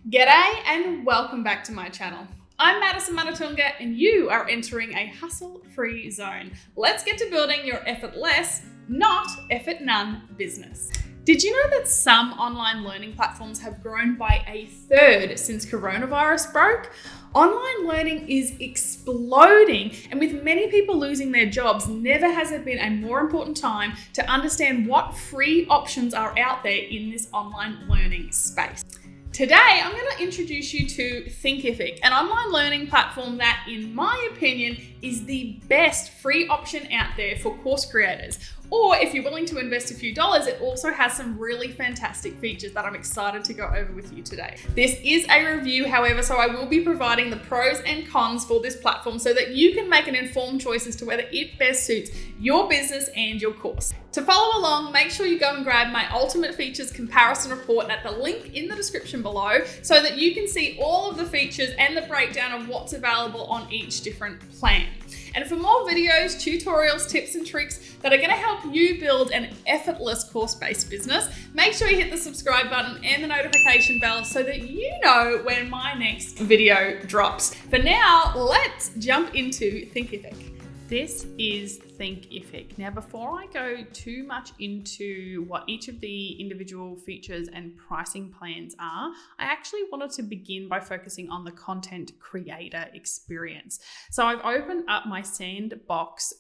G'day and welcome back to my channel. I'm Madison Manathunga and you are entering a hustle-free zone. Let's get to building your effortless, not effort none business. Did you know that some online learning platforms have grown by a third since coronavirus broke? Online learning is exploding, and with many people losing their jobs, never has it been a more important time to understand what free options are out there in this online learning space. Today, I'm going to introduce you to Thinkific, an online learning platform that, in my opinion, is the best free option out there for course creators. Or if you're willing to invest a few dollars, it also has some really fantastic features that I'm excited to go over with you today. This is a review, however, so I will be providing the pros and cons for this platform so that you can make an informed choice as to whether it best suits your business and your course. To follow along, make sure you go and grab my Ultimate Features Comparison Report at the link in the description below so that you can see all of the features and the breakdown of what's available on each different plan. And for more videos, tutorials, tips and tricks that are going to help you build an effortless course-based business, make sure you hit the subscribe button and the notification bell so that you know when my next video drops. For now, let's jump into Thinkific. This is Thinkific. Now, before I go too much into what each of the individual features and pricing plans are, I actually wanted to begin by focusing on the content creator experience. So I've opened up my Sandbox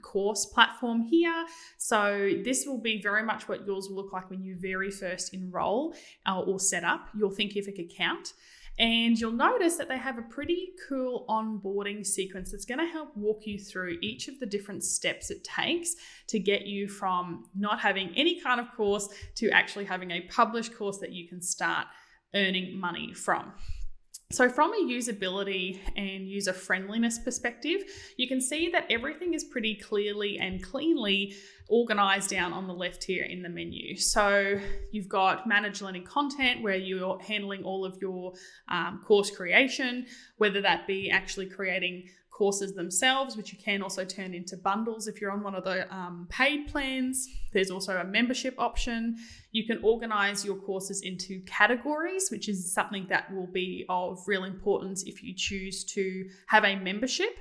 course platform here. So this will be very much what yours will look like when you very first enroll or set up your Thinkific account. And you'll notice that they have a pretty cool onboarding sequence that's going to help walk you through each of the different steps it takes to get you from not having any kind of course to actually having a published course that you can start earning money from. So from a usability and user friendliness perspective, you can see that everything is pretty clearly and cleanly organized down on the left here in the menu. So you've got manage learning content where you're handling all of your course creation, whether that be actually creating courses themselves, which you can also turn into bundles if you're on one of the paid plans. There's also a membership option. You can organize your courses into categories, which is something that will be of real importance if you choose to have a membership.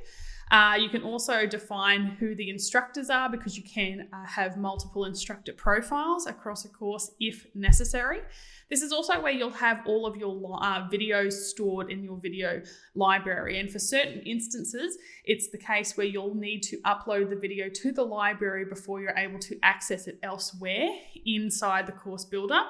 You can also define who the instructors are because you can have multiple instructor profiles across a course if necessary. This is also where you'll have all of your videos stored in your video library. And for certain instances, it's the case where you'll need to upload the video to the library before you're able to access it elsewhere inside the course builder.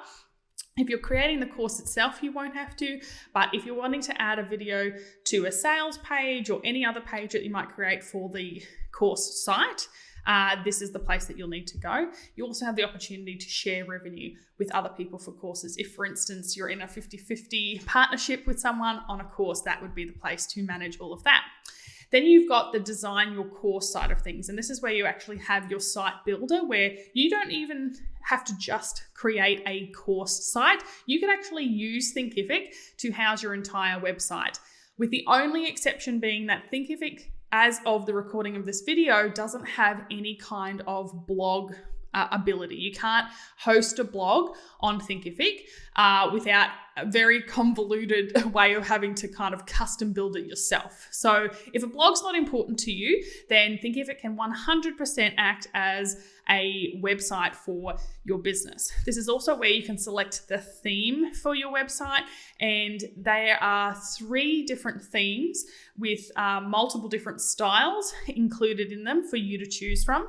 If you're creating the course itself, you won't have to, but if you're wanting to add a video to a sales page or any other page that you might create for the course site, this is the place that you'll need to go. You also have the opportunity to share revenue with other people for courses. If, for instance, you're in a 50-50 partnership with someone on a course, that would be the place to manage all of that. Then you've got the design your course side of things. And this is where you actually have your site builder where you don't even have to just create a course site. You can actually use Thinkific to house your entire website, with the only exception being that Thinkific, as of the recording of this video, doesn't have any kind of blog ability. You can't host a blog on Thinkific without a very convoluted way of having to kind of custom build it yourself. So if a blog's not important to you, then Thinkific can 100% act as a website for your business. This is also where you can select the theme for your website, and there are 3 different themes with multiple different styles included in them for you to choose from.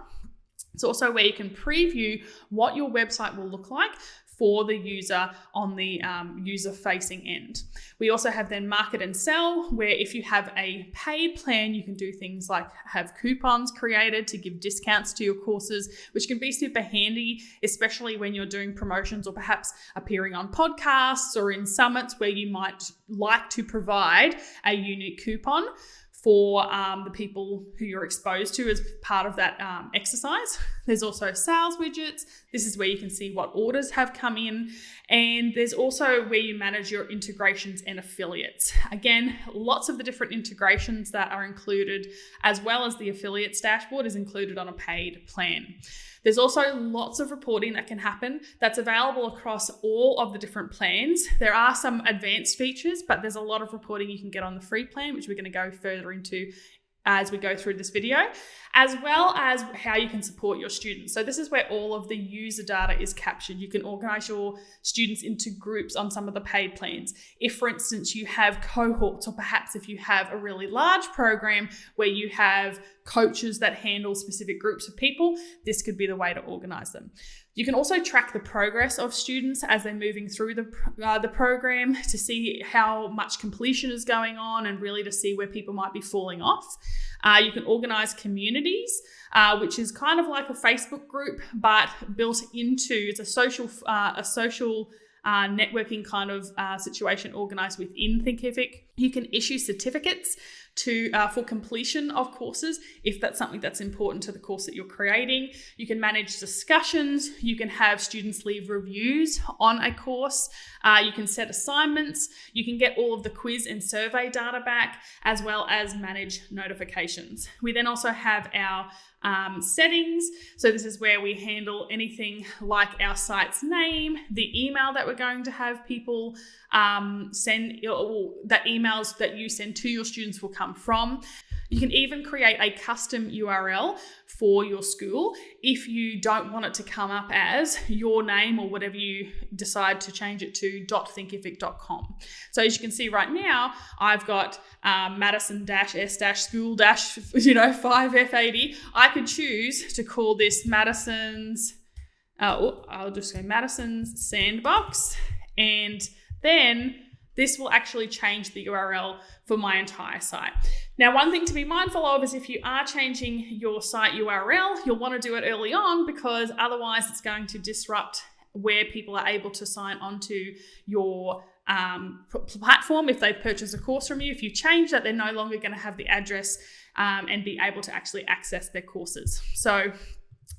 It's also where you can preview what your website will look like for the user on the user-facing end. We also have then market and sell, where if you have a paid plan, you can do things like have coupons created to give discounts to your courses, which can be super handy, especially when you're doing promotions or perhaps appearing on podcasts or in summits where you might like to provide a unique coupon for the people who you're exposed to as part of that exercise. There's also sales widgets. This is where you can see what orders have come in. And there's also where you manage your integrations and affiliates. Again, lots of the different integrations that are included, as well as the affiliates dashboard, is included on a paid plan. There's also lots of reporting that can happen that's available across all of the different plans. There are some advanced features, but there's a lot of reporting you can get on the free plan, which we're going to go further into as we go through this video, as well as how you can support your students. So this is where all of the user data is captured. You can organize your students into groups on some of the paid plans. If, for instance, you have cohorts, or perhaps if you have a really large program where you have coaches that handle specific groups of people, this could be the way to organize them. You can also track the progress of students as they're moving through the program to see how much completion is going on and really to see where people might be falling off. You can organize communities, which is kind of like a Facebook group, but built into, it's a social networking kind of situation organized within Thinkific. You can issue certificates for completion of courses if that's something that's important to the course that you're creating. You can manage discussions. You can have students leave reviews on a course. You can set assignments. You can get all of the quiz and survey data back, as well as manage notifications. We then also have our settings. So this is where we handle anything like our site's name, the email that we're going to have people send, or that emails that you send to your students will come from. You can even create a custom URL for your school if you don't want it to come up as your name or whatever you decide to change it to .thinkific.com. So as you can see right now, I've got Madison-S-School-5F80. I could choose to call this Madison's, I'll just say Madison's Sandbox, and then this will actually change the URL for my entire site. Now, one thing to be mindful of is if you are changing your site URL, you'll want to do it early on, because otherwise it's going to disrupt where people are able to sign onto your platform if they purchase a course from you. If you change that, they're no longer going to have the address and be able to actually access their courses. So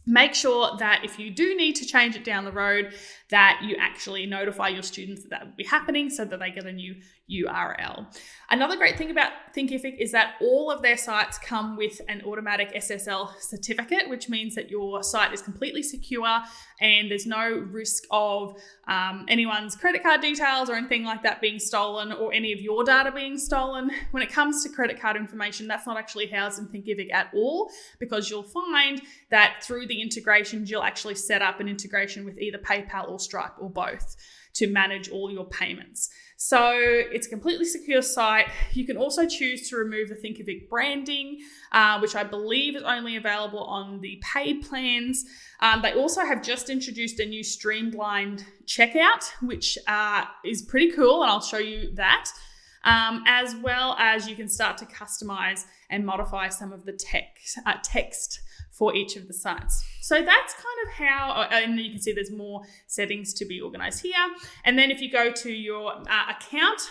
make sure that if you do need to change it down the road, that you actually notify your students that will be happening so that they get a new URL. Another great thing about Thinkific is that all of their sites come with an automatic SSL certificate, which means that your site is completely secure and there's no risk of anyone's credit card details or anything like that being stolen, or any of your data being stolen. When it comes to credit card information, that's not actually housed in Thinkific at all, because you'll find that through the integrations, you'll actually set up an integration with either PayPal or Stripe or both to manage all your payments. So it's a completely secure site. You can also choose to remove the Thinkific branding, which I believe is only available on the paid plans. They also have just introduced a new streamlined checkout, which is pretty cool, and I'll show you that. As well as you can start to customize and modify some of the text for each of the sites. So that's kind of how, and you can see there's more settings to be organized here. And then if you go to your account,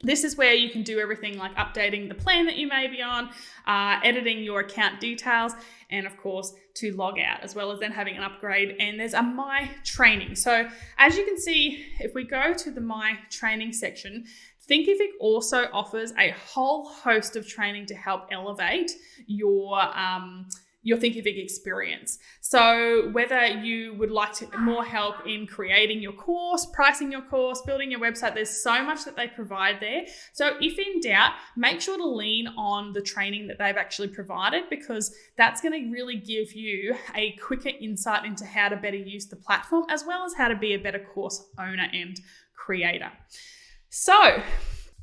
this is where you can do everything like updating the plan that you may be on, editing your account details, and of course to log out, as well as then having an upgrade. And there's a My Training. So as you can see, if we go to the My Training section, Thinkific also offers a whole host of training to help elevate your Thinkific experience. So whether you would like more help in creating your course, pricing your course, building your website, there's so much that they provide there. So if in doubt, make sure to lean on the training that they've actually provided, because that's going to really give you a quicker insight into how to better use the platform, as well as how to be a better course owner and creator. So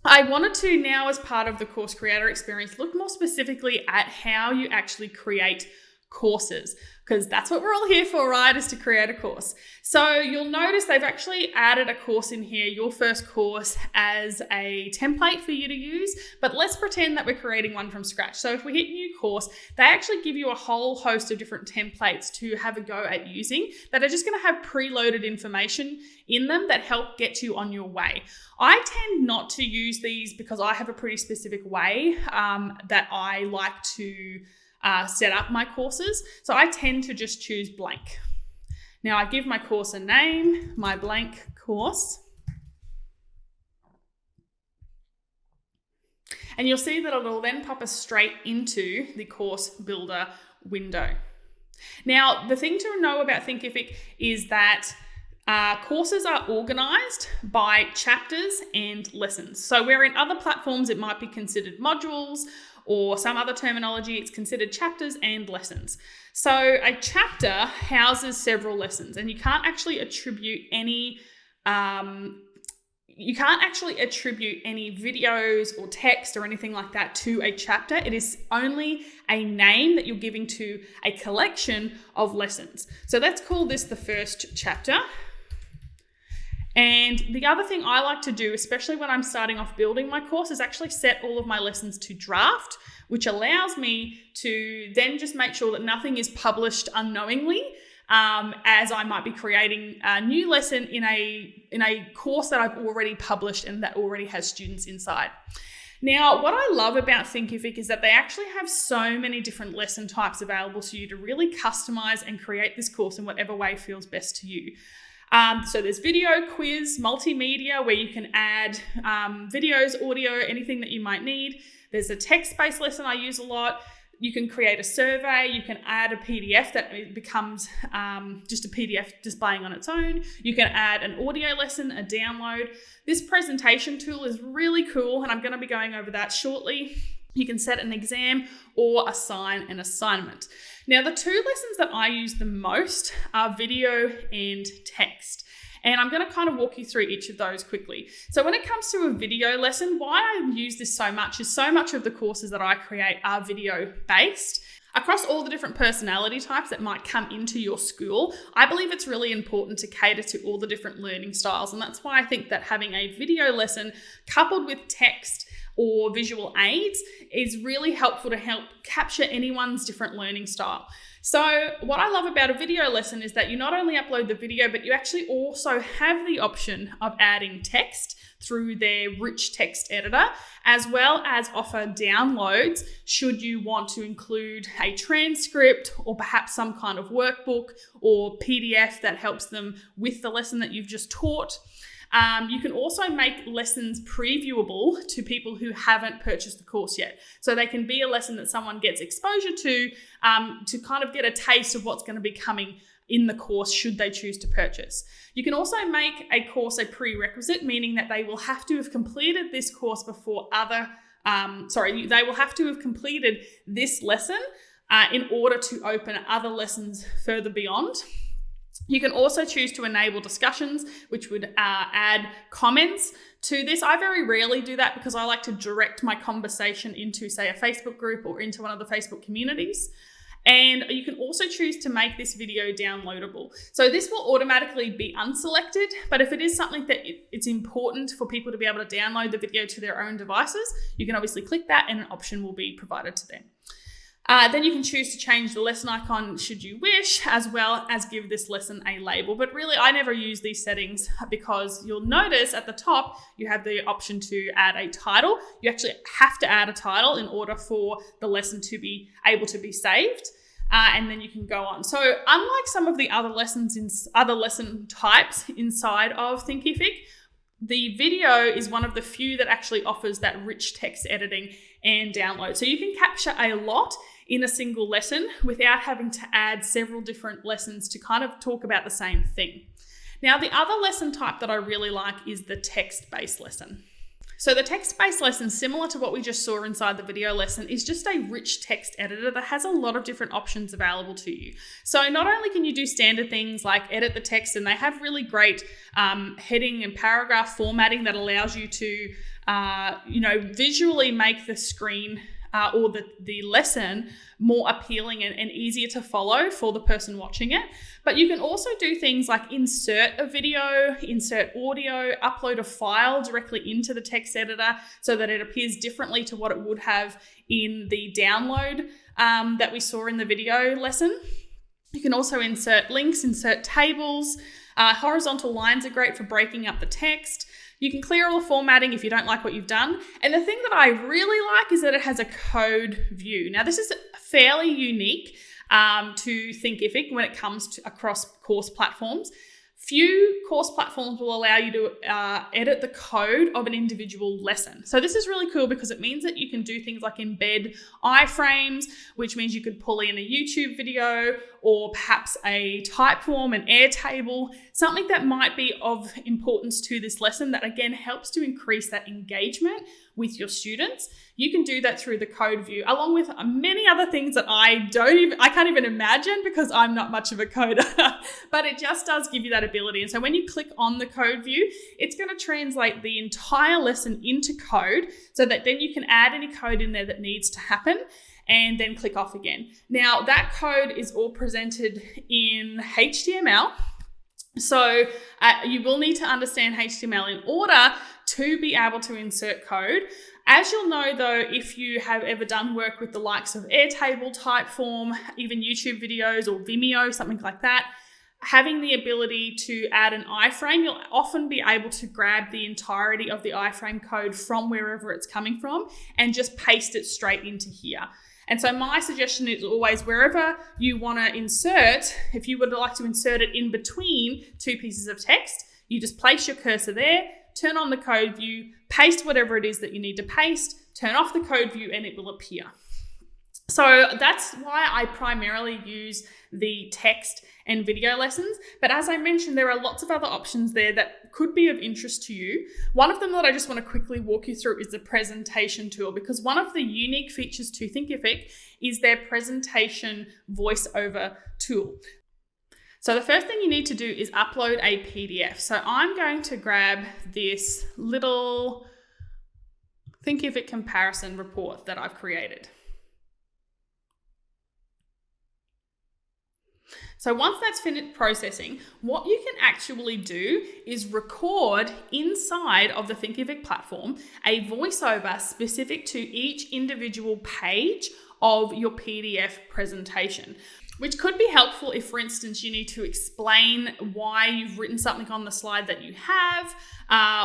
I wanted to now, as part of the course creator experience, look more specifically at how you actually create courses, because that's what we're all here for, right? Is to create a course. So you'll notice they've actually added a course in here, your first course, as a template for you to use, but let's pretend that we're creating one from scratch. So if we hit new course, they actually give you a whole host of different templates to have a go at using that are just going to have preloaded information in them that help get you on your way. I tend not to use these because I have a pretty specific way that I like to set up my courses. So I tend to just choose blank. Now I give my course a name, my blank course. And you'll see that it'll then pop us straight into the course builder window. Now, the thing to know about Thinkific is that courses are organized by chapters and lessons. So where in other platforms it might be considered modules or some other terminology, it's considered chapters and lessons. So a chapter houses several lessons, and you can't actually attribute any videos or text or anything like that to a chapter. It is only a name that you're giving to a collection of lessons. So let's call this the first chapter. And the other thing I like to do, especially when I'm starting off building my course, is actually set all of my lessons to draft, which allows me to then just make sure that nothing is published unknowingly, as I might be creating a new lesson in a course that I've already published and that already has students inside. Now, what I love about Thinkific is that they actually have so many different lesson types available to you to really customize and create this course in whatever way feels best to you. So there's video, quiz, multimedia, where you can add videos, audio, anything that you might need. There's a text-based lesson I use a lot. You can create a survey. You can add a PDF that becomes just a PDF displaying on its own. You can add an audio lesson, a download. This presentation tool is really cool, and I'm going to be going over that shortly. You can set an exam or assign an assignment. Now, the two lessons that I use the most are video and text. And I'm going to kind of walk you through each of those quickly. So when it comes to a video lesson, why I use this so much is so much of the courses that I create are video based. Across all the different personality types that might come into your school, I believe it's really important to cater to all the different learning styles. And that's why I think that having a video lesson coupled with text or visual aids is really helpful to help capture anyone's different learning style. So what I love about a video lesson is that you not only upload the video, but you actually also have the option of adding text through their rich text editor, as well as offer downloads should you want to include a transcript or perhaps some kind of workbook or PDF that helps them with the lesson that you've just taught. You can also make lessons previewable to people who haven't purchased the course yet. So they can be a lesson that someone gets exposure to kind of get a taste of what's going to be coming in the course should they choose to purchase. You can also make a course a prerequisite, meaning that they will have to have completed this course before they will have to have completed this lesson in order to open other lessons further beyond. You can also choose to enable discussions, which would add comments to this. I very rarely do that because I like to direct my conversation into, say, a Facebook group or into one of the Facebook communities. And you can also choose to make this video downloadable. So this will automatically be unselected, but if it is something that it's important for people to be able to download the video to their own devices, you can obviously click that and an option will be provided to them. Then you can choose to change the lesson icon should you wish, as well as give this lesson a label. But really, I never use these settings because you'll notice at the top, you have the option to add a title. You actually have to add a title in order for the lesson to be able to be saved. And then you can go on. So unlike some of the other lesson types inside of Thinkific, the video is one of the few that actually offers that rich text editing and download. So you can capture a lot in a single lesson without having to add several different lessons to kind of talk about the same thing. Now, the other lesson type that I really like is the text-based lesson. So the text-based lesson, similar to what we just saw inside the video lesson, is just a rich text editor that has a lot of different options available to you. So not only can you do standard things like edit the text, and they have really great heading and paragraph formatting that allows you to, visually make the screen or the lesson more appealing and easier to follow for the person watching it. But you can also do things like insert a video, insert audio, upload a file directly into the text editor so that it appears differently to what it would have in the download that we saw in the video lesson. You can also insert links, insert tables. Horizontal lines are great for breaking up the text. You can clear all the formatting if you don't like what you've done. And the thing that I really like is that it has a code view. Now, this is fairly unique to Thinkific when it comes to across course platforms. Few course platforms will allow you to edit the code of an individual lesson. So this is really cool because it means that you can do things like embed iframes, which means you could pull in a YouTube video or perhaps a Typeform, an Airtable, something that might be of importance to this lesson that again helps to increase that engagement with your students. You can do that through the code view, along with many other things that I can't even imagine because I'm not much of a coder, but it just does give you that ability. And so when you click on the code view, it's going to translate the entire lesson into code so that then you can add any code in there that needs to happen and then click off again. Now that code is all presented in HTML. So you will need to understand HTML in order to be able to insert code. As you'll know though, if you have ever done work with the likes of Airtable, Typeform, even YouTube videos or Vimeo, something like that, having the ability to add an iframe, you'll often be able to grab the entirety of the iframe code from wherever it's coming from and just paste it straight into here. And so my suggestion is always wherever you want to insert, if you would like to insert it in between two pieces of text, you just place your cursor there, turn on the code view, paste whatever it is that you need to paste, turn off the code view, and it will appear. So that's why I primarily use the text and video lessons. But as I mentioned, there are lots of other options there that could be of interest to you. One of them that I just want to quickly walk you through is the presentation tool, because one of the unique features to Thinkific is their presentation voiceover tool. So the first thing you need to do is upload a PDF. So I'm going to grab this little Thinkific comparison report that I've created. So once that's finished processing, what you can actually do is record inside of the Thinkific platform a voiceover specific to each individual page of your PDF presentation, which could be helpful if, for instance, you need to explain why you've written something on the slide that you have,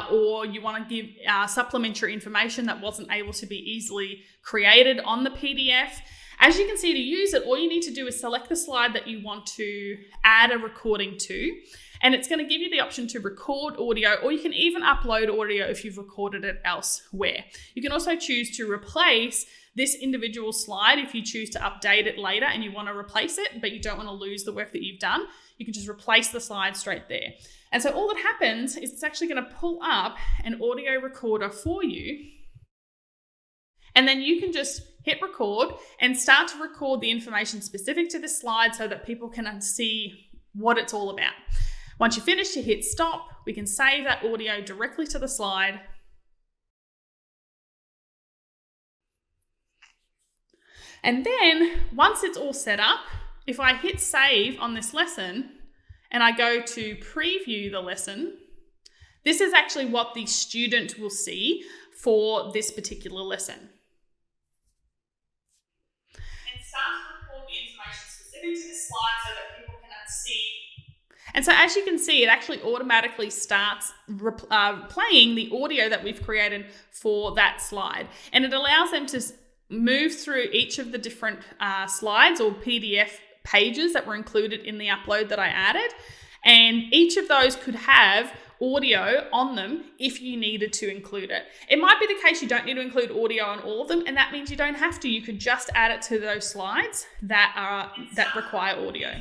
or you want to give supplementary information that wasn't able to be easily created on the PDF. As you can see, to use it, all you need to do is select the slide that you want to add a recording to, and it's going to give you the option to record audio, or you can even upload audio if you've recorded it elsewhere. You can also choose to replace this individual slide if you choose to update it later and you want to replace it, but you don't want to lose the work that you've done. You can just replace the slide straight there. And so all that happens is it's actually going to pull up an audio recorder for you. And then you can just hit record and start to record the information specific to this slide so that people can see what it's all about. Once you're finished, you hit stop. We can save that audio directly to the slide. And then once it's all set up, if I hit save on this lesson and I go to preview the lesson, this is actually what the student will see for this particular lesson. To this slide so that people can see. And so as you can see, it actually automatically starts playing the audio that we've created for that slide. And it allows them to move through each of the different slides or PDF pages that were included in the upload that I added. And each of those could have audio on them if you needed to include it. It might be the case you don't need to include audio on all of them, and that means you don't have to. You could just add it to those slides that require audio.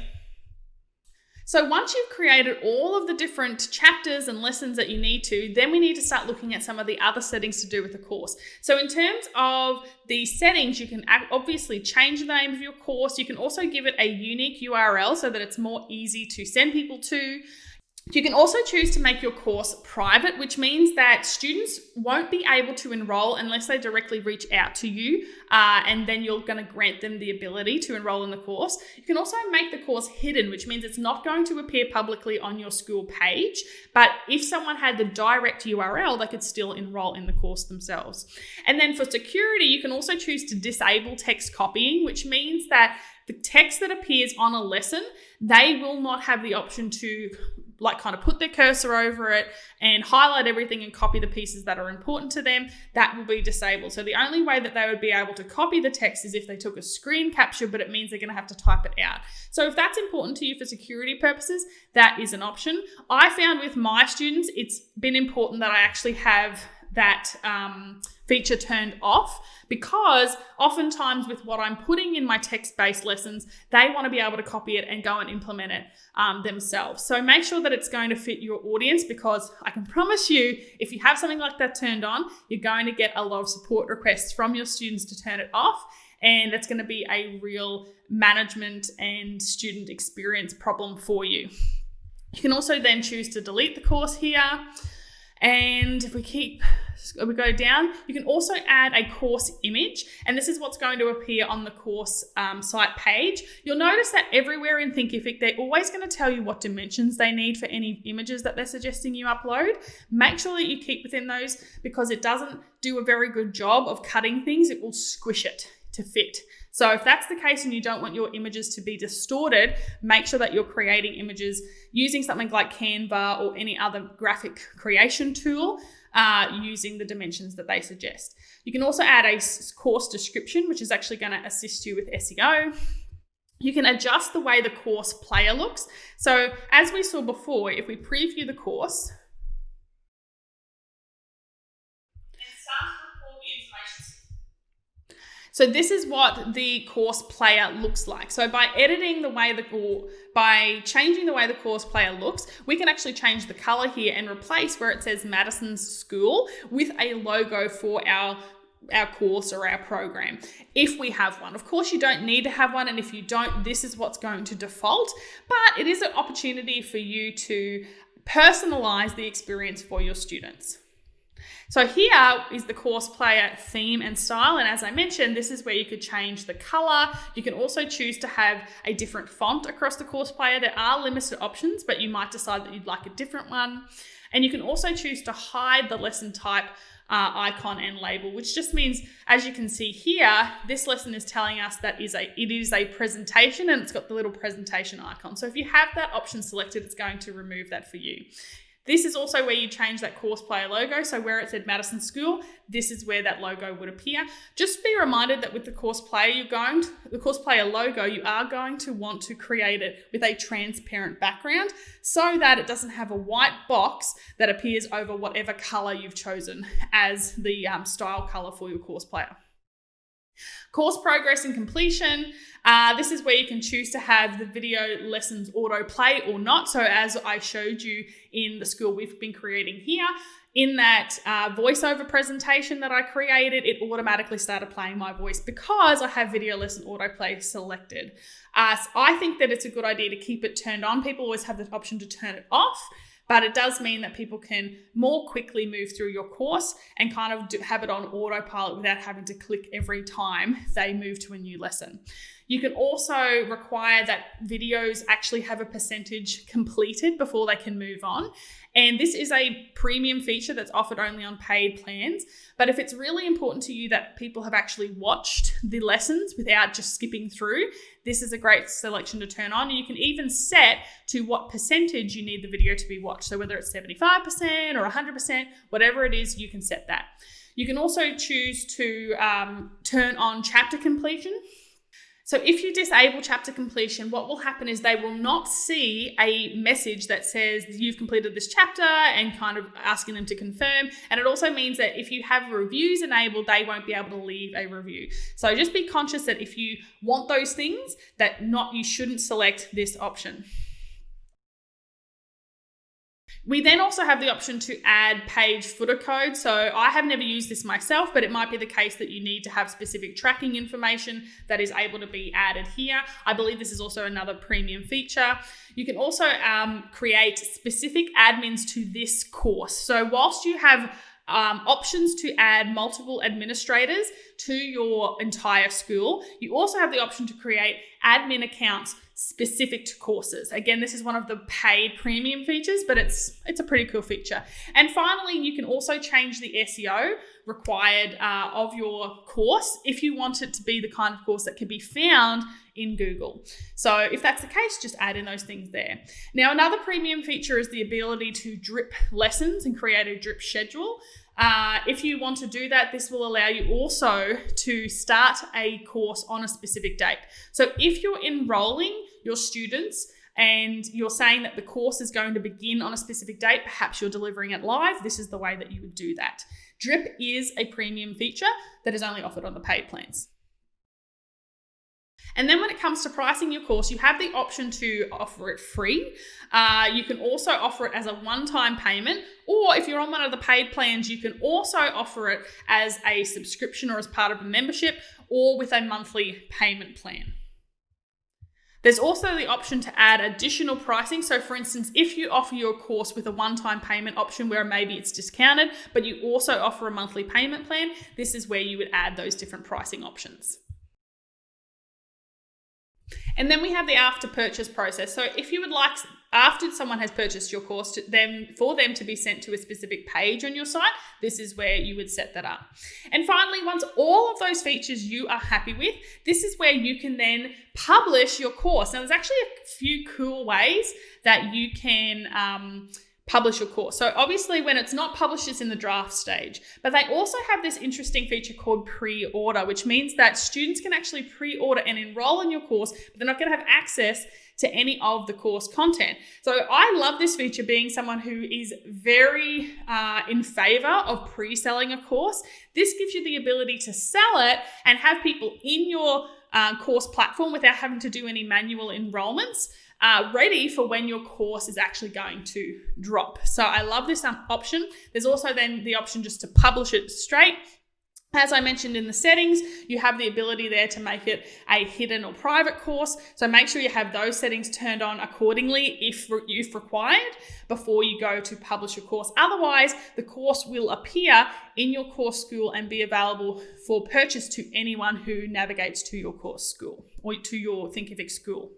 So once you've created all of the different chapters and lessons that you need to, then we need to start looking at some of the other settings to do with the course. So in terms of the settings, you can obviously change the name of your course. You can also give it a unique URL so that it's more easy to send people to. You can also choose to make your course private, which means that students won't be able to enroll unless they directly reach out to you, and then you're going to grant them the ability to enroll in the course. You can also make the course hidden, which means it's not going to appear publicly on your school page, but if someone had the direct URL, they could still enroll in the course themselves. And then for security, you can also choose to disable text copying, which means that the text that appears on a lesson, they will not have the option to like kind of put their cursor over it and highlight everything and copy the pieces that are important to them, that will be disabled. So the only way that they would be able to copy the text is if they took a screen capture, but it means they're going to have to type it out. So if that's important to you for security purposes, that is an option. I found with my students, it's been important that I actually have that feature turned off, because oftentimes with what I'm putting in my text-based lessons, they want to be able to copy it and go and implement it themselves. So make sure that it's going to fit your audience, because I can promise you, if you have something like that turned on, you're going to get a lot of support requests from your students to turn it off. And that's going to be a real management and student experience problem for you. You can also then choose to delete the course here. And if we go down, you can also add a course image, and this is what's going to appear on the course site page. You'll notice that everywhere in Thinkific, they're always going to tell you what dimensions they need for any images that they're suggesting you upload. Make sure that you keep within those, because it doesn't do a very good job of cutting things. It will squish it to fit. So if that's the case and you don't want your images to be distorted, make sure that you're creating images using something like Canva or any other graphic creation tool, using the dimensions that they suggest. You can also add a course description, which is actually going to assist you with SEO. You can adjust the way the course player looks. So as we saw before, if we preview the course, so this is what the course player looks like. So by editing the way by changing the way the course player looks, we can actually change the color here and replace where it says Madison School with a logo for our course or our program, if we have one. Of course, you don't need to have one, and if you don't, this is what's going to default, but it is an opportunity for you to personalize the experience for your students. So here is the course player theme and style. And as I mentioned, this is where you could change the color. You can also choose to have a different font across the course player. There are limited options, but you might decide that you'd like a different one. And you can also choose to hide the lesson type icon and label, which just means, as you can see here, this lesson is telling us that it is a presentation, and it's got the little presentation icon. So if you have that option selected, it's going to remove that for you. This is also where you change that course player logo. So where it said Madison School, this is where that logo would appear. Just be reminded that with the course player, the course player logo, you are going to want to create it with a transparent background so that it doesn't have a white box that appears over whatever color you've chosen as the style color for your course player. Course progress and completion. This is where you can choose to have the video lessons autoplay or not. So as I showed you in the school we've been creating here, in that voiceover presentation that I created, it automatically started playing my voice because I have video lesson autoplay selected. So I think that it's a good idea to keep it turned on. People always have the option to turn it off, but it does mean that people can more quickly move through your course and kind of have it on autopilot without having to click every time they move to a new lesson. You can also require that videos actually have a percentage completed before they can move on. And this is a premium feature that's offered only on paid plans. But if it's really important to you that people have actually watched the lessons without just skipping through, this is a great selection to turn on. And you can even set to what percentage you need the video to be watched. So whether it's 75% or 100%, whatever it is, you can set that. You can also choose to turn on chapter completion. So if you disable chapter completion, what will happen is they will not see a message that says you've completed this chapter and kind of asking them to confirm. And it also means that if you have reviews enabled, they won't be able to leave a review. So just be conscious that if you want those things, you shouldn't select this option. We then also have the option to add page footer code. So I have never used this myself, but it might be the case that you need to have specific tracking information that is able to be added here. I believe this is also another premium feature. You can also create specific admins to this course. So whilst you have options to add multiple administrators to your entire school, you also have the option to create admin accounts specific to courses. Again, this is one of the paid premium features, but it's a pretty cool feature. And finally, you can also change the SEO required of your course if you want it to be the kind of course that can be found in Google. So if that's the case, just add in those things there. Now, another premium feature is the ability to drip lessons and create a drip schedule. If you want to do that, this will allow you also to start a course on a specific date. So if you're enrolling your students and you're saying that the course is going to begin on a specific date, perhaps you're delivering it live, this is the way that you would do that. Drip is a premium feature that is only offered on the paid plans. And then when it comes to pricing your course, you have the option to offer it free. You can also offer it as a one-time payment, or if you're on one of the paid plans, you can also offer it as a subscription or as part of a membership or with a monthly payment plan. There's also the option to add additional pricing. So for instance, if you offer your course with a one-time payment option where maybe it's discounted, but you also offer a monthly payment plan, this is where you would add those different pricing options. And then we have the after purchase process. So if you would like, after someone has purchased your course, for them to be sent to a specific page on your site, this is where you would set that up. And finally, once all of those features you are happy with, this is where you can then publish your course. Now, there's actually a few cool ways that you can publish your course. So obviously when it's not published, it's in the draft stage, but they also have this interesting feature called pre-order, which means that students can actually pre-order and enroll in your course, but they're not going to have access to any of the course content. So I love this feature, being someone who is very in favor of pre-selling a course. This gives you the ability to sell it and have people in your course platform without having to do any manual enrollments, ready for when your course is actually going to drop. So I love this option. There's also then the option just to publish it straight. As I mentioned in the settings, you have the ability there to make it a hidden or private course. So make sure you have those settings turned on accordingly if required before you go to publish your course. Otherwise, the course will appear in your course school and be available for purchase to anyone who navigates to your course school or to your Thinkific school.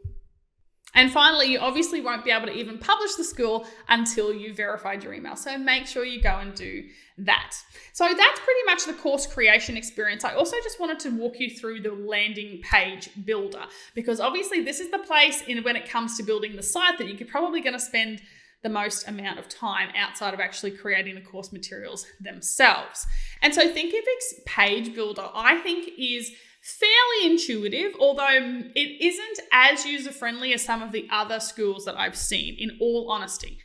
And finally, you obviously won't be able to even publish the school until you verified your email. So make sure you go and do that. So that's pretty much the course creation experience. I also just wanted to walk you through the landing page builder, because obviously this is the place when it comes to building the site that you're probably going to spend the most amount of time outside of actually creating the course materials themselves. And so Thinkific's page builder, I think, is fairly intuitive, although it isn't as user-friendly as some of the other schools that I've seen, in all honesty.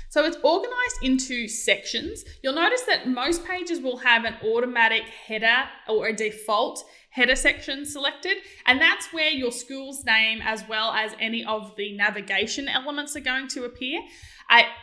So it's organized into sections. You'll notice that most pages will have an automatic header or a default header section selected, and that's where your school's name as well as any of the navigation elements are going to appear.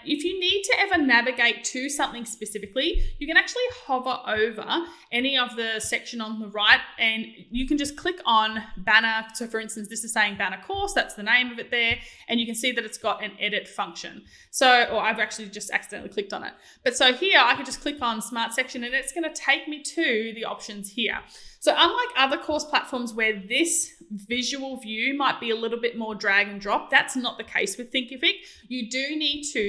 If you need to ever navigate to something specifically, you can actually hover over any of the section on the right and you can just click on banner. So for instance, this is saying banner course, that's the name of it there. And you can see that it's got an edit function. Or I've actually just accidentally clicked on it. But so here I could just click on smart section and it's going to take me to the options here. So unlike other course platforms where this visual view might be a little bit more drag and drop, that's not the case with Thinkific. You do need to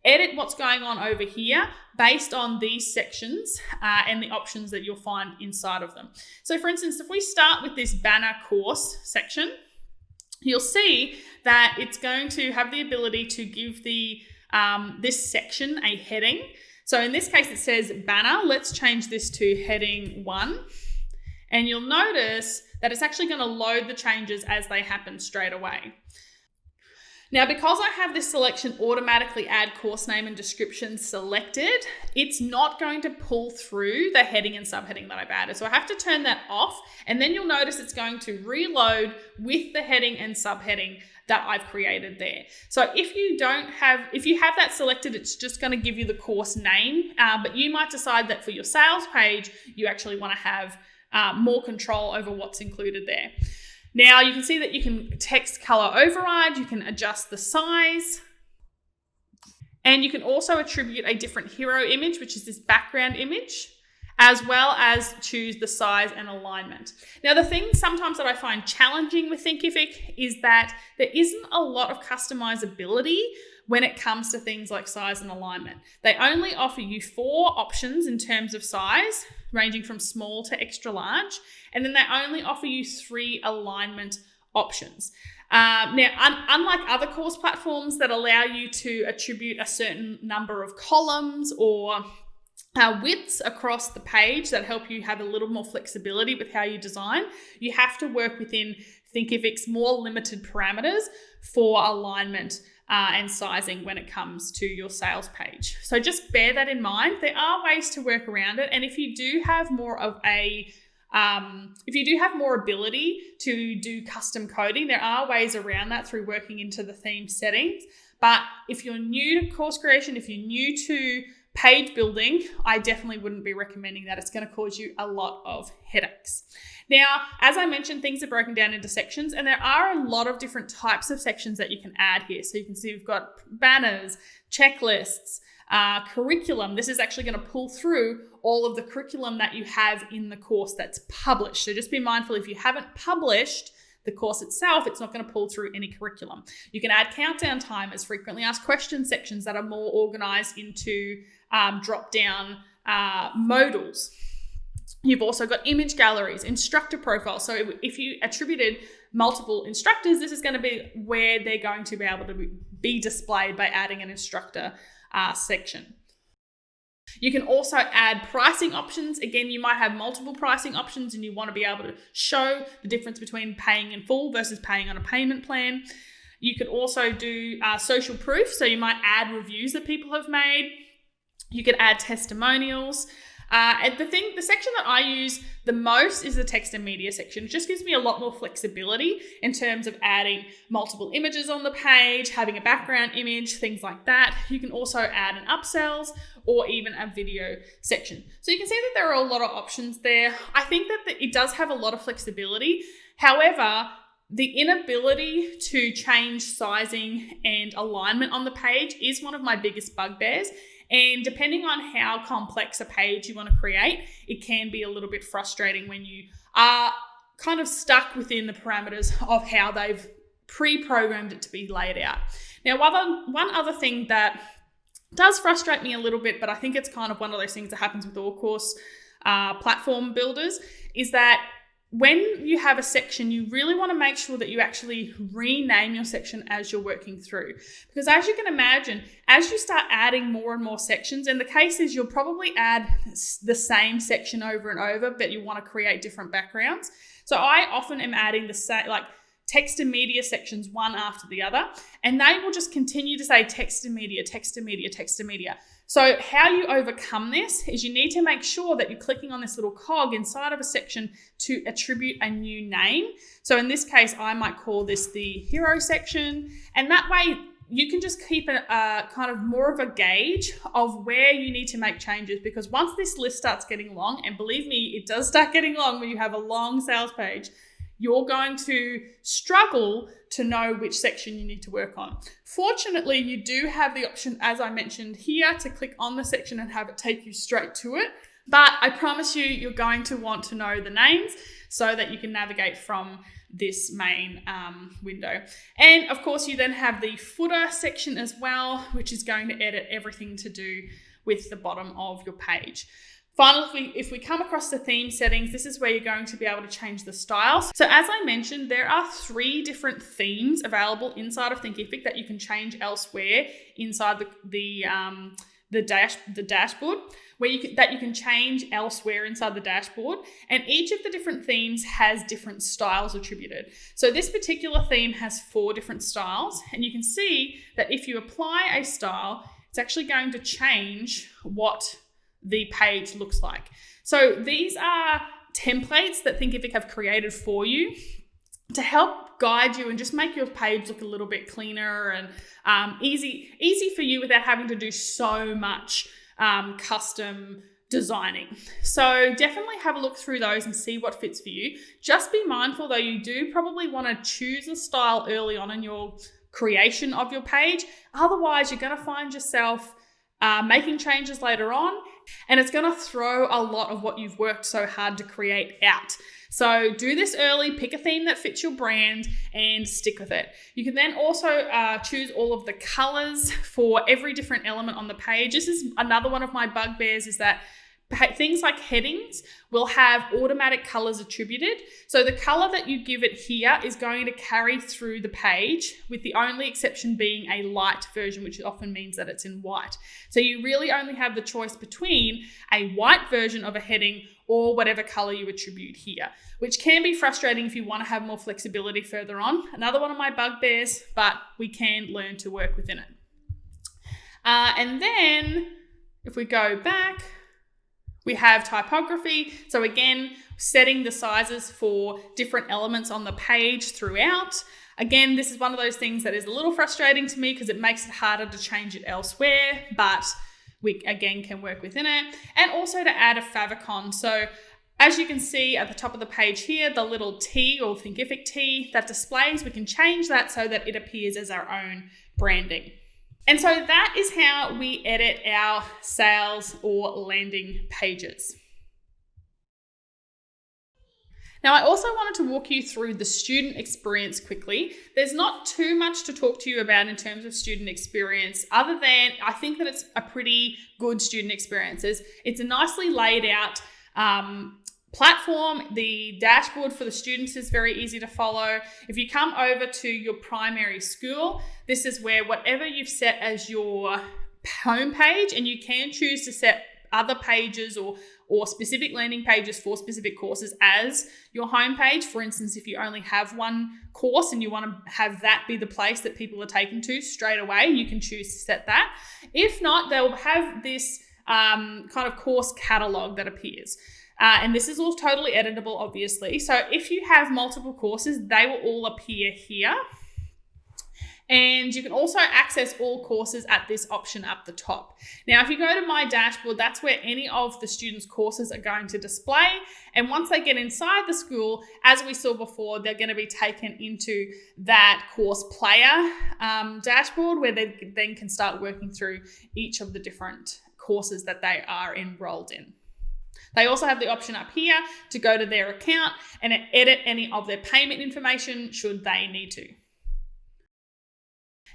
edit what's going on over here based on these sections and the options that you'll find inside of them. So for instance, if we start with this banner course section, you'll see that it's going to have the ability to give this section a heading. So in this case, it says banner. Let's change this to heading 1. And you'll notice that it's actually going to load the changes as they happen straight away. Now, because I have this selection automatically add course name and description selected, it's not going to pull through the heading and subheading that I've added. So I have to turn that off, and then you'll notice it's going to reload with the heading and subheading that I've created there. So if you have that selected, it's just going to give you the course name, but you might decide that for your sales page, you actually want to have more control over what's included there. Now you can see that you can text color override, you can adjust the size, and you can also attribute a different hero image, which is this background image, as well as choose the size and alignment. Now the thing sometimes that I find challenging with Thinkific is that there isn't a lot of customizability when it comes to things like size and alignment. They only offer you 4 options in terms of size, ranging from small to extra large, and then they only offer you 3 alignment options. Now, unlike other course platforms that allow you to attribute a certain number of columns or widths across the page that help you have a little more flexibility with how you design, you have to work within Thinkific's more limited parameters for alignment and sizing when it comes to your sales page. So just bear that in mind. There are ways to work around it, and if you do have more ability to do custom coding, there are ways around that through working into the theme settings. But if you're new to course creation, if you're new to page building, I definitely wouldn't be recommending that. It's going to cause you a lot of headaches. Now, as I mentioned, things are broken down into sections, and there are a lot of different types of sections that you can add here. So you can see we've got banners, checklists, curriculum. This is actually going to pull through all of the curriculum that you have in the course that's published. So just be mindful, if you haven't published the course itself, it's not going to pull through any curriculum. You can add countdown timers, frequently asked questions sections that are more organized into drop-down modals. You've also got image galleries, instructor profiles. So if you attributed multiple instructors, this is going to be where they're going to be able to be displayed by adding an instructor section. You can also add pricing options. Again, you might have multiple pricing options and you want to be able to show the difference between paying in full versus paying on a payment plan. You can also do social proof. So you might add reviews that people have made. You can add testimonials. And the section that I use the most is the text and media section. It just gives me a lot more flexibility in terms of adding multiple images on the page, having a background image, things like that. You can also add an upsells or even a video section. So you can see that there are a lot of options there. I think that it does have a lot of flexibility. However, the inability to change sizing and alignment on the page is one of my biggest bugbears. And depending on how complex a page you want to create, it can be a little bit frustrating when you are kind of stuck within the parameters of how they've pre-programmed it to be laid out. Now, one other thing that does frustrate me a little bit, but I think it's kind of one of those things that happens with all course platform builders, is that when you have a section, you really want to make sure that you actually rename your section as you're working through. Because as you can imagine, as you start adding more and more sections, and the case is you'll probably add the same section over and over, but you want to create different backgrounds. So I often am adding the same, like text and media sections one after the other, and they will just continue to say text and media, text and media, text and media. So how you overcome this is you need to make sure that you're clicking on this little cog inside of a section to attribute a new name. So in this case, I might call this the hero section. And that way you can just keep a kind of more of a gauge of where you need to make changes, because once this list starts getting long, and believe me, it does start getting long when you have a long sales page, you're going to struggle to know which section you need to work on. Fortunately, you do have the option, as I mentioned here, to click on the section and have it take you straight to it. But I promise you, you're going to want to know the names so that you can navigate from this main window. And of course, you then have the footer section as well, which is going to edit everything to do with the bottom of your page. Finally, if we come across the theme settings, this is where you're going to be able to change the styles. So as I mentioned, there are 3 different themes available inside of Thinkific that you can change elsewhere inside the dashboard, where you can change elsewhere inside the dashboard. And each of the different themes has different styles attributed. So this particular theme has 4 different styles, and you can see that if you apply a style, it's actually going to change what the page looks like. So these are templates that Thinkific have created for you to help guide you and just make your page look a little bit cleaner and easy for you without having to do so much custom designing. So definitely have a look through those and see what fits for you. Just be mindful though, you do probably want to choose a style early on in your creation of your page. Otherwise, you're going to find yourself making changes later on, and it's going to throw a lot of what you've worked so hard to create out. So do this early, pick a theme that fits your brand and stick with it. You can then also choose all of the colors for every different element on the page. This is another one of my bugbears, is that things like headings will have automatic colors attributed. So the color that you give it here is going to carry through the page, with the only exception being a light version, which often means that it's in white. So you really only have the choice between a white version of a heading or whatever color you attribute here, which can be frustrating if you want to have more flexibility further on. Another one of my bugbears, but we can learn to work within it. And then if we go back, we have typography. So again, setting the sizes for different elements on the page throughout. Again, this is one of those things that is a little frustrating to me because it makes it harder to change it elsewhere, but we again can work within it. And also to add a favicon. So as you can see at the top of the page here, the little T or Thinkific T that displays, we can change that so that it appears as our own branding. And so that is how we edit our sales or landing pages. Now, I also wanted to walk you through the student experience quickly. There's not too much to talk to you about in terms of student experience, other than I think that it's a pretty good student experience. It's a nicely laid out platform. The dashboard for the students is very easy to follow. If you come over to your primary school, this is where whatever you've set as your home page, and you can choose to set other pages or specific landing pages for specific courses as your home page. For instance, if you only have one course and you want to have that be the place that people are taken to straight away, you can choose to set that. If not, they'll have this kind of course catalog that appears. And this is all totally editable, obviously. So if you have multiple courses, they will all appear here. And you can also access all courses at this option up the top. Now, if you go to My Dashboard, that's where any of the students' courses are going to display. And once they get inside the school, as we saw before, they're going to be taken into that course player dashboard, where they then can start working through each of the different courses that they are enrolled in. They also have the option up here to go to their account and edit any of their payment information should they need to.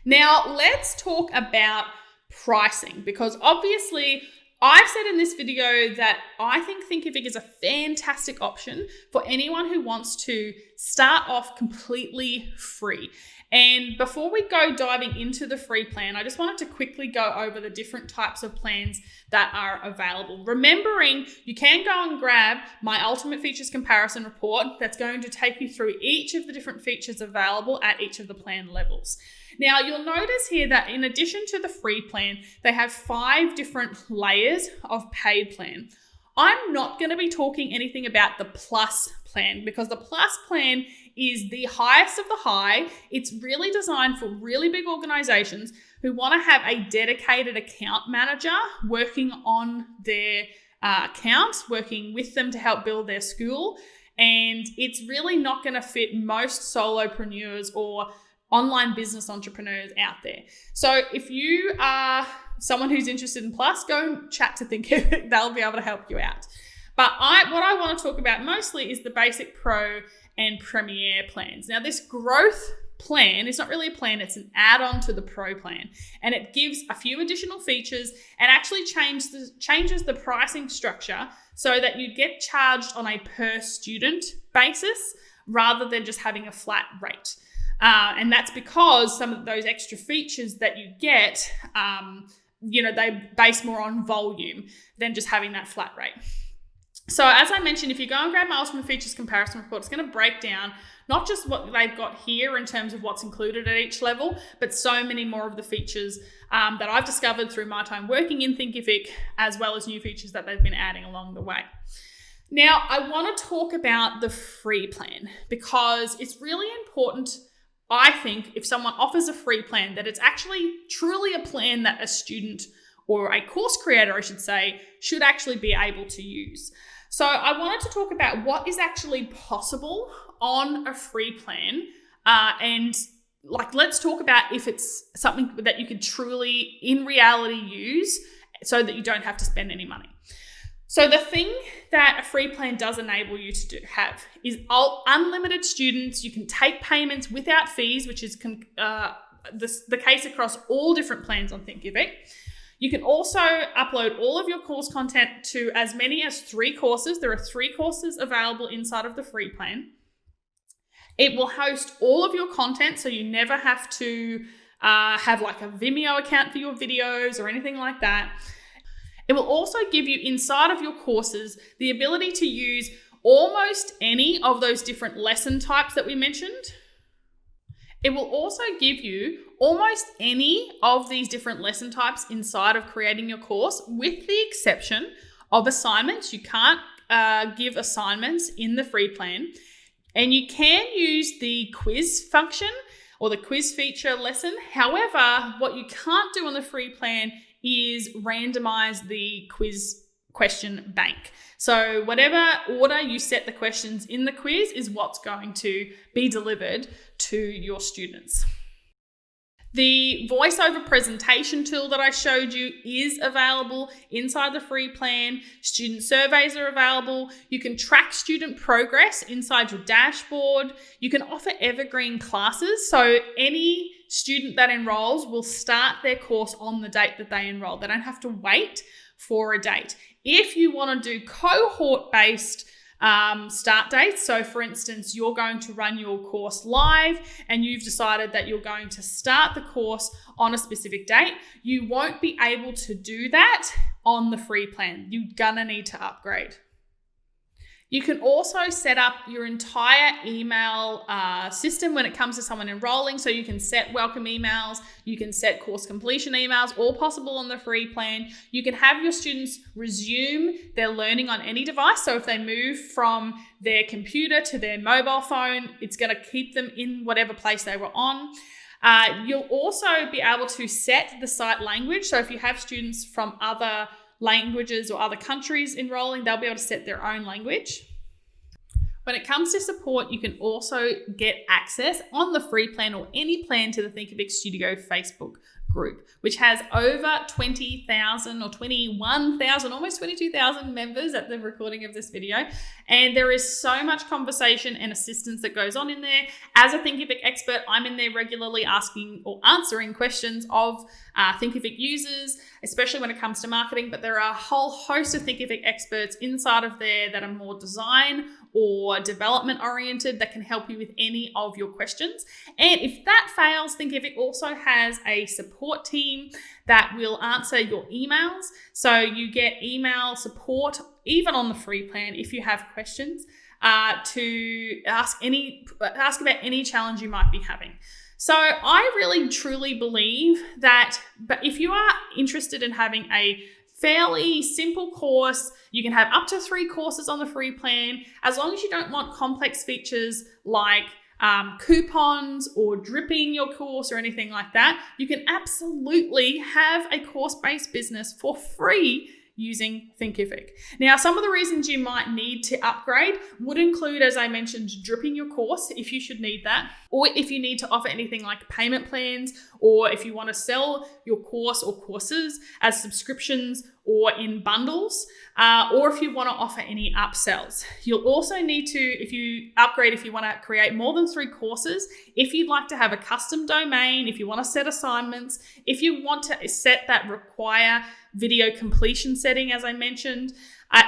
Now, let's talk about pricing, because obviously I've said in this video that I think Thinkific is a fantastic option for anyone who wants to start off completely free. And before we go diving into the free plan, I just wanted to quickly go over the different types of plans that are available. Remembering you can go and grab my Ultimate Features Comparison Report that's going to take you through each of the different features available at each of the plan levels. Now, you'll notice here that in addition to the free plan, they have 5 different layers of paid plan. I'm not going to be talking anything about the plus plan, because the plus plan is the highest of the high. It's really designed for really big organizations who want to have a dedicated account manager working on their account, working with them to help build their school. And it's really not going to fit most solopreneurs or online business entrepreneurs out there. So if you are someone who's interested in Plus, go and chat to Thinkific. They'll be able to help you out. But what I want to talk about mostly is the Basic, Pro, and Premier plans. Now, this growth plan is not really a plan, it's an add-on to the Pro plan. And it gives a few additional features and actually changes the pricing structure so that you get charged on a per student basis rather than just having a flat rate. And that's because some of those extra features that you get, they base more on volume than just having that flat rate. So as I mentioned, if you go and grab my Ultimate Features Comparison Report, it's going to break down not just what they've got here in terms of what's included at each level, but so many more of the features that I've discovered through my time working in Thinkific, as well as new features that they've been adding along the way. Now, I want to talk about the free plan because it's really important, I think, if someone offers a free plan, that it's actually truly a plan that a student or a course creator, I should say, should actually be able to use. So I wanted to talk about what is actually possible on a free plan. Let's talk about if it's something that you could truly, in reality, use so that you don't have to spend any money. So the thing that a free plan does enable you to have is unlimited students. You can take payments without fees, which is the case across all different plans on Thinkific. You can also upload all of your course content to as many as 3 courses. There are 3 courses available inside of the free plan. It will host all of your content, so you never have to have like a Vimeo account for your videos or anything like that. It will also give you inside of your courses the ability to use almost any of those different lesson types that we mentioned. It will also give you almost any of these different lesson types inside of creating your course, with the exception of assignments. You can't give assignments in the free plan. And you can use the quiz function or the quiz feature lesson. However, what you can't do on the free plan is randomize the quiz question bank. So whatever order you set the questions in the quiz is what's going to be delivered to your students. The voiceover presentation tool that I showed you is available inside the free plan. Student surveys are available. You can track student progress inside your dashboard. You can offer evergreen classes. So any student that enrolls will start their course on the date that they enroll. They don't have to wait for a date. If you want to do cohort-based start dates, so for instance, you're going to run your course live and you've decided that you're going to start the course on a specific date, you won't be able to do that on the free plan. You're gonna need to upgrade. You can also set up your entire email system when it comes to someone enrolling. So you can set welcome emails, you can set course completion emails, all possible on the free plan. You can have your students resume their learning on any device. So if they move from their computer to their mobile phone, it's going to keep them in whatever place they were on. You'll also be able to set the site language. So if you have students from other languages or other countries enrolling, they'll be able to set their own language. When it comes to support, you can also get access on the free plan or any plan to the Thinkific Studio Facebook group, which has over 20,000 or 21,000, almost 22,000 members at the recording of this video. And there is so much conversation and assistance that goes on in there. As a Thinkific expert, I'm in there regularly asking or answering questions of Thinkific users, especially when it comes to marketing. But there are a whole host of Thinkific experts inside of there that are more design or development oriented that can help you with any of your questions. And if that fails, Thinkific also has a support team that will answer your emails. So you get email support even on the free plan if you have questions to ask about any challenge you might be having. So I really truly believe that, but if you are interested in having a fairly simple course, you can have up to 3 courses on the free plan, as long as you don't want complex features like coupons or dripping your course or anything like that. You can absolutely have a course-based business for free using Thinkific. Now, some of the reasons you might need to upgrade would include, as I mentioned, dripping your course if you should need that, or if you need to offer anything like payment plans, or if you want to sell your course or courses as subscriptions or in bundles, or if you want to offer any upsells. You'll also need to, if you upgrade, if you want to create more than 3 courses, if you'd like to have a custom domain, if you want to set assignments, if you want to set that require video completion setting, as I mentioned,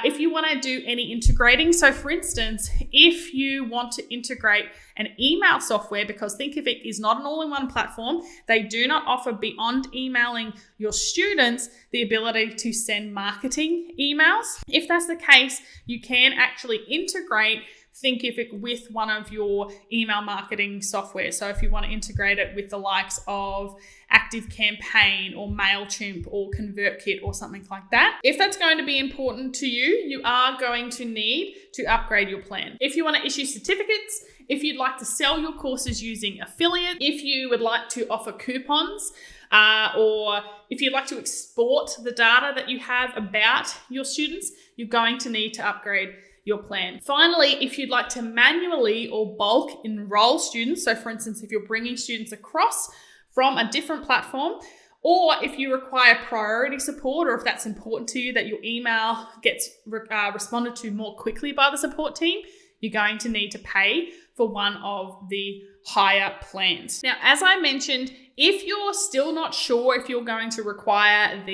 if you want to do any integrating. So for instance, if you want to integrate an email software, because Thinkific is not an all-in-one platform, they do not offer, beyond emailing your students, the ability to send marketing emails. If that's the case, you can actually integrate Thinkific with one of your email marketing software. So if you want to integrate it with the likes of ActiveCampaign or MailChimp or ConvertKit or something like that. If that's going to be important to you, you are going to need to upgrade your plan. If you want to issue certificates, if you'd like to sell your courses using affiliate, if you would like to offer coupons, or if you'd like to export the data that you have about your students, you're going to need to upgrade your plan. Finally, if you'd like to manually or bulk enroll students, so for instance, if you're bringing students across from a different platform, or if you require priority support, or if that's important to you that your email gets responded to more quickly by the support team, you're going to need to pay for one of the higher plans. Now, as I mentioned, If you're still not sure if you're going to require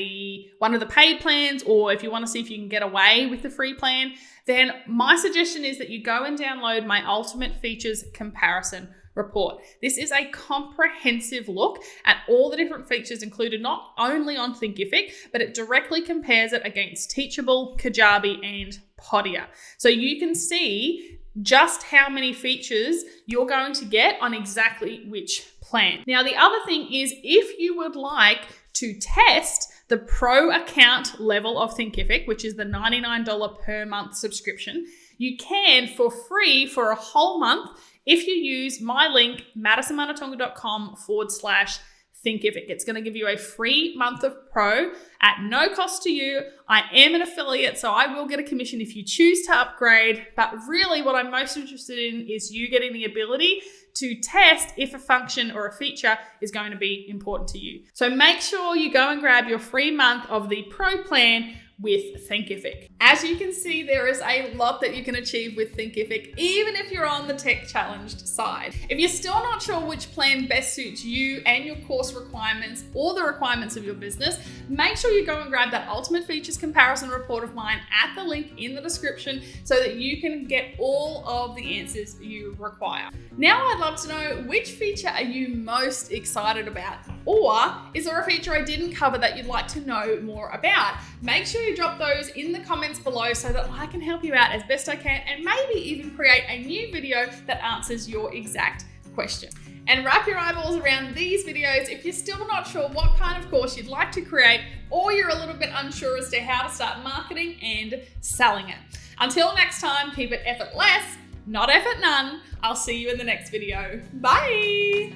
one of the paid plans, or if you want to see if you can get away with the free plan, then my suggestion is that you go and download my Ultimate Features Comparison Report. This is a comprehensive look at all the different features included not only on Thinkific, but it directly compares it against Teachable, Kajabi, and Podia. So you can see just how many features you're going to get on exactly which plan. Now, the other thing is, if you would like to test the pro account level of Thinkific, which is the $99 per month subscription, you can for free for a whole month if you use my link, madisonmanatunga.com/Thinkific. It's going to give you a free month of pro at no cost to you. I am an affiliate, so I will get a commission if you choose to upgrade. But really what I'm most interested in is you getting the ability to test if a function or a feature is going to be important to you. So make sure you go and grab your free month of the pro plan with Thinkific. As you can see, there is a lot that you can achieve with Thinkific, even if you're on the tech challenged side. If you're still not sure which plan best suits you and your course requirements or the requirements of your business, make sure you go and grab that Ultimate Features Comparison Report of mine at the link in the description so that you can get all of the answers you require. Now I'd love to know, which feature are you most excited about? Or is there a feature I didn't cover that you'd like to know more about? Make sure you drop those in the comments below so that I can help you out as best I can, and maybe even create a new video that answers your exact question. And wrap your eyeballs around these videos if you're still not sure what kind of course you'd like to create, or you're a little bit unsure as to how to start marketing and selling it. Until next time, keep it effortless, not effort none. I'll see you in the next video. Bye.